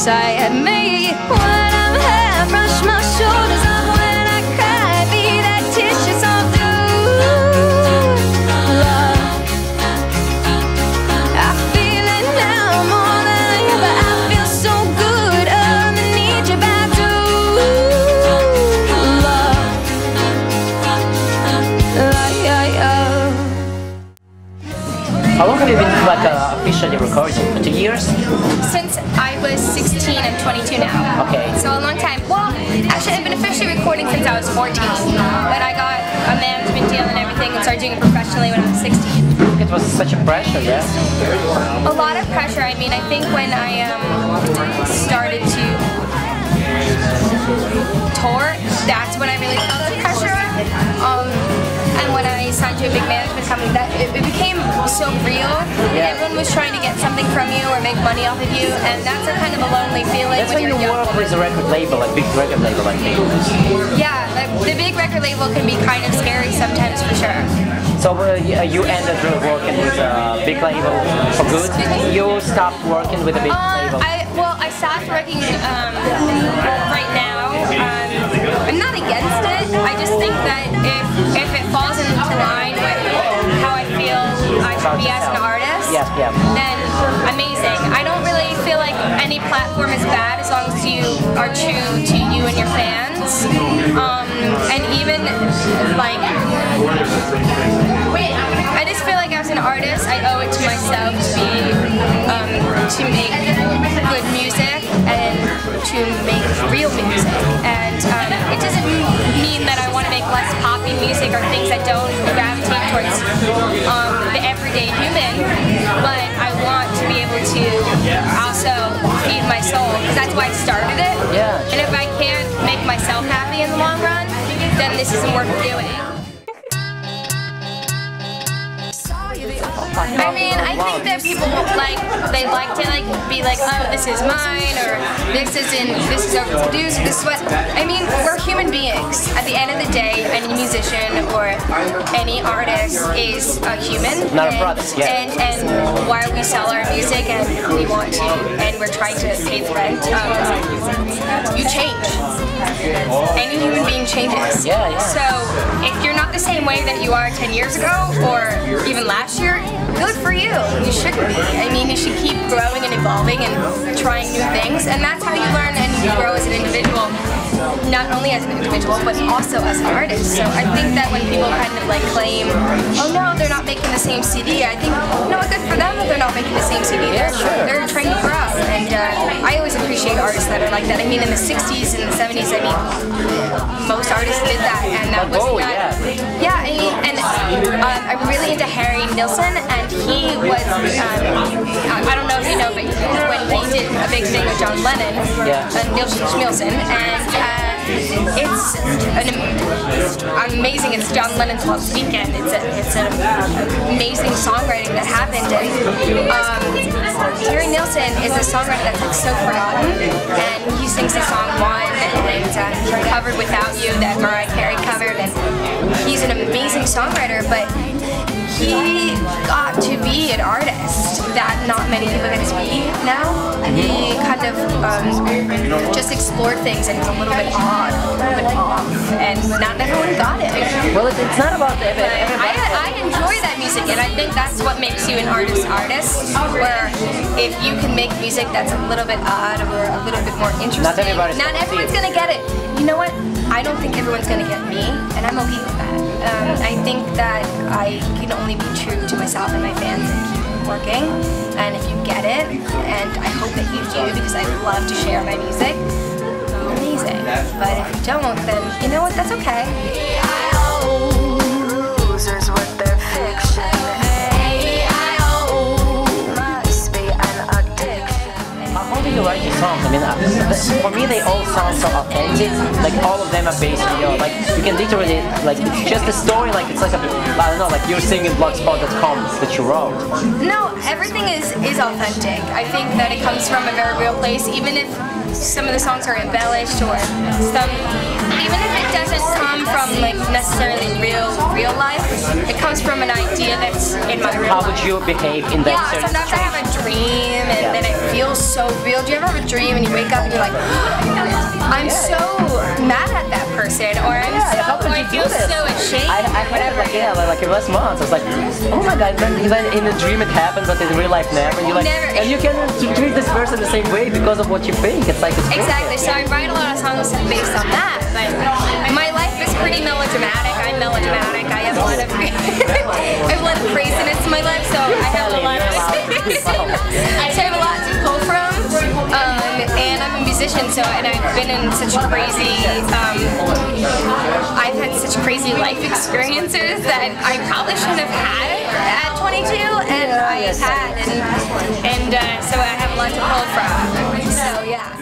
beside me. When I'm here, brush my shoulders off. When I cry, be that tissue soft. Love, I feel it now more than ever. I feel so good, I need you back to love. How long have you been like officially recording? 2 years? Since I was 16, I'm 22 now. Okay. So a long time. Well, actually I've been officially recording since I was 14. But I got a management deal and everything and started doing it professionally when I was 16. It was such a pressure, yeah? A lot of pressure. I mean, I think when I started to tour, that's when I really felt the pressure. And when I signed to a big management company, that it became so real. Yeah. Everyone was trying to get something from you or make money off of you, and that's a kind of a lonely feeling. That's when you young. work with a record label, like big record label like me. Yeah, the big record label can be kind of scary sometimes, for sure. So you ended up working with a big label for good? You stopped working with a big label? I stopped working right now. I'm not against it. I just think that if it falls into line with how I feel I should be as an artist, then amazing. I don't really feel like any platform is bad as long as you are true to you and your fans. And even like, I just feel like as an artist, I owe it to myself to make good music and to make real music. And it doesn't mean that I want to make less poppy music or things that don't gravitate towards the everyday human, but I want to be able to also feed my soul, because that's why I started it. Yeah. And if I can't make myself happy in the long run, then this isn't worth doing. I mean, I think that people they like to be like, oh, this is mine, or this is overproduced, this is what. I mean, we're human beings. At the end of the day, any musician or any artist is a human. Not a product, yeah. And while we sell our music and we want to, and we're trying to pay the rent, you change. Any human being changes. Yeah, yeah. So if you're not the same way that you are 10 years ago, or even last year, good for you. You should be. I mean, you should keep growing and evolving and trying new things, and that's how you learn and you grow as an individual. Not only as an individual, but also as an artist. So I think that when people kind of like claim, oh no, they're not making the same CD, I think, no, good for them that they're not making the same CD. They're trying to grow. And I always appreciate artists that are like that. I mean, in the 60s and the 70s, I mean, most artists did that, and that was yeah. I mean, and I'm really into Harry Nilsson, and he was, I don't know if you know, but when he did a big thing with John Lennon, Nilsson, and it's amazing. It's John Lennon's Lost Weekend. It's an amazing songwriting that happened. And Harry Nilsson is a songwriter that's like so forgotten, and he sings the song One, and Covered Without You that Mariah Carey covered, and he's an amazing songwriter, but he got to be an artist that not many people get to be now. He kind of just explored things, and it's a little bit odd, a little bit off, and not everyone got it. Well, it's not about everybody. I enjoy that music, and I think that's what makes you an artist, where if you can make music that's a little bit odd or a little bit more interesting, not everyone's gonna get it. You know what? I don't think everyone's gonna get me, and I'm okay with that. I think that I can only be true to myself and my fans and keep working. And if you get it, and I hope that you do, because I love to share my music, amazing. But if you don't, then you know what? That's okay. Losers with their fiction. Must be an addiction. How do you write your songs? I mean, for me, they all sound so authentic. Like all of them are based on your, like you can literally, like it's just a story. Like it's like a, I don't know, like you're singing blogspot.com that you wrote. No, everything is authentic. I think that it comes from a very real place, even if some of the songs are embellished, or some, even if it doesn't come from like necessarily real life, it comes from an idea that's in my real How life. would you behave in that Yeah, certain sometimes I have a dream and then it feels so real. Do you ever have a dream and you wake up and you're like, I'm so mad at that person, or I feel so ashamed? I had it like it last month. I was like, oh my god, then in the dream it happened, but in real life never. And you're like, Never. and you can treat this person the same way because of what you think. It's like it's crazy. Exactly. So I write a lot of songs based on that. But my life is pretty melodramatic. I'm melodramatic. I have a lot of craziness in my life, so I have a lot of to pull from. And I'm a musician, so and I've been in such crazy. I've had such crazy life experiences that I probably shouldn't have had at 22, and I had, and so I have a lot to pull from. So yeah.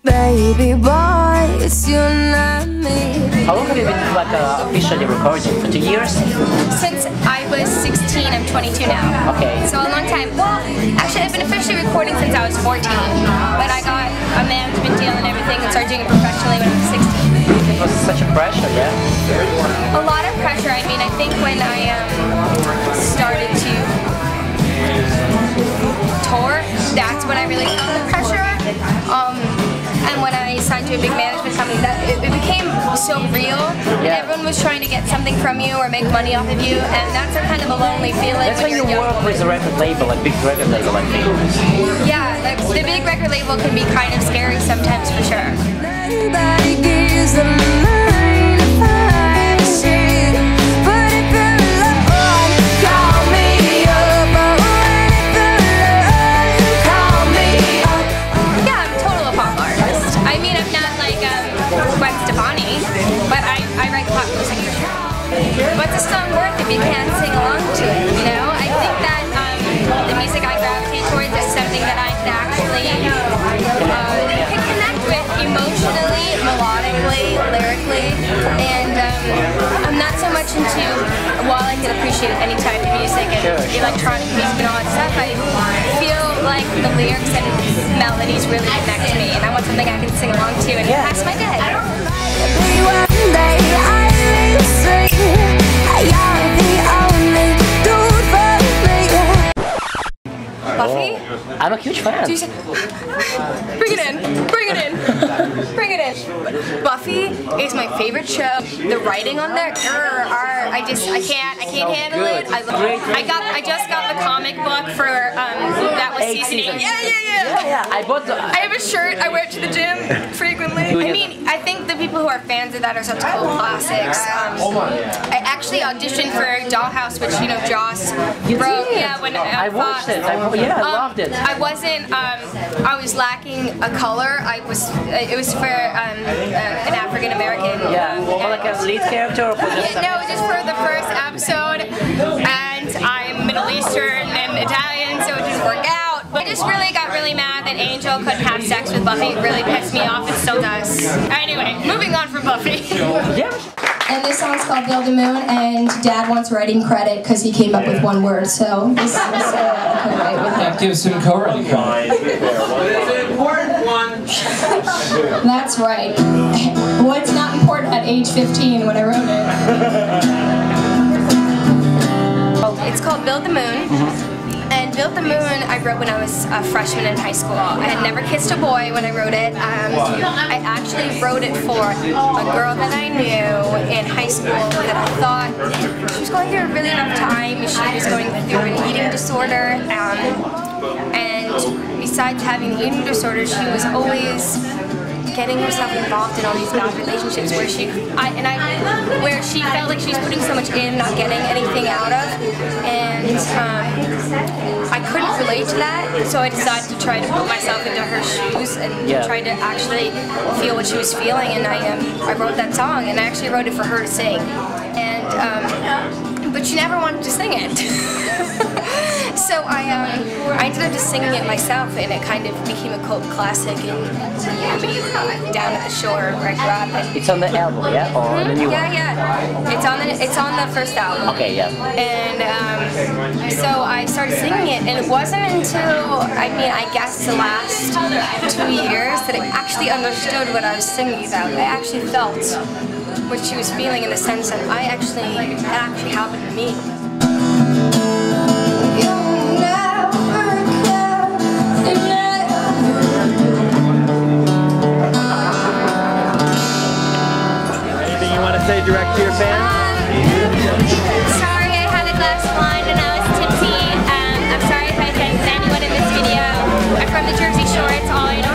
Baby boy, it's you not me. How long have you been like officially recording? For 2 years? Since I was 16, I'm 22 now. Okay. So a long time. Well, actually, I've been officially recording since I was 14. But I got a management deal and everything and started doing it professionally when I was 16. It was such a pressure, yeah? A lot of pressure. I mean, I think when I started to tour, that's when I really felt the pressure. And when I signed to a big management company, that it became so real, and everyone was trying to get something from you or make money off of you, and that's a kind of a lonely feeling. That's when you work with a record label, like big record label, I think. Yeah, the big record label can be kind of scary sometimes, for sure. Nobody gives a mind if I say, but if you're alone, call me up. But if you're alone, call me up. Yeah, I'm a total pop artist. I mean, I'm not like Gwen Stefani, but I write pop music for sure. What's a song worth if you can't sing along to it, you know? I think that the music I gravitate towards is something that I can actually can connect with emotionally, melodically, lyrically, and I'm not so much into, while I can appreciate any type of music and electronic music and all that stuff, I feel like the lyrics and melodies really connect to me, and I want something I can sing along to and pass my day. Maybe one day I will say, you're the only dude for me. Buffy? I'm a huge fan. Do you say, bring it in, bring it in, bring it in. Buffy is my favorite show. The writing on there, I can't handle it. I just got the comic book for that was season 8. Yeah. I have a shirt. I wear it to the gym frequently. I mean, I think the people who are fans of that are such cult classics. I actually auditioned for Dollhouse, which Joss wrote. Yeah, when I watched it. I loved it. I wasn't. I was lacking a color. It was for an African American. Like a lead character. Or no, just for the first episode. And I'm Middle Eastern and Italian, so it didn't work out. I just really got really mad that Angel couldn't have sex with Buffy. It really pissed me off. It still does. Anyway, moving on from Buffy. And this song's called Build a Moon, and Dad wants writing credit because he came up with one word, so this is co-write with him. That gives him co-writing credit. It's an important one. That's right. What's not important at age 15 when I wrote it? It's called Build the Moon. And Build the Moon I wrote when I was a freshman in high school. I had never kissed a boy when I wrote it. I actually wrote it for a girl that I knew in high school that I thought she was going through a really rough time. She was going through an eating disorder. And besides having the eating disorder, she was always getting herself involved in all these bad relationships where she felt like she was putting so much in, not getting anything out of, and I couldn't relate to that, so I decided to try to put myself into her shoes and try to actually feel what she was feeling, and I wrote that song, and I actually wrote it for her to sing, and but she never wanted to sing it. So I ended up just singing it myself, and it kind of became a cult classic in Miami, down at the shore where I grew up. And It's on the album, yeah, or on the new yeah, one? yeah. It's on the first album. Okay, yeah. And so I started singing it, and it wasn't until, I mean, I guess the last 2 years that I actually understood what I was singing about. I actually felt what she was feeling in the sense that that actually happened to me. Anything you want to say direct to your fans? Sorry I had a glass of wine and I was tipsy. I'm sorry if I offended anyone in this video. I'm from the Jersey Shore, it's all I know.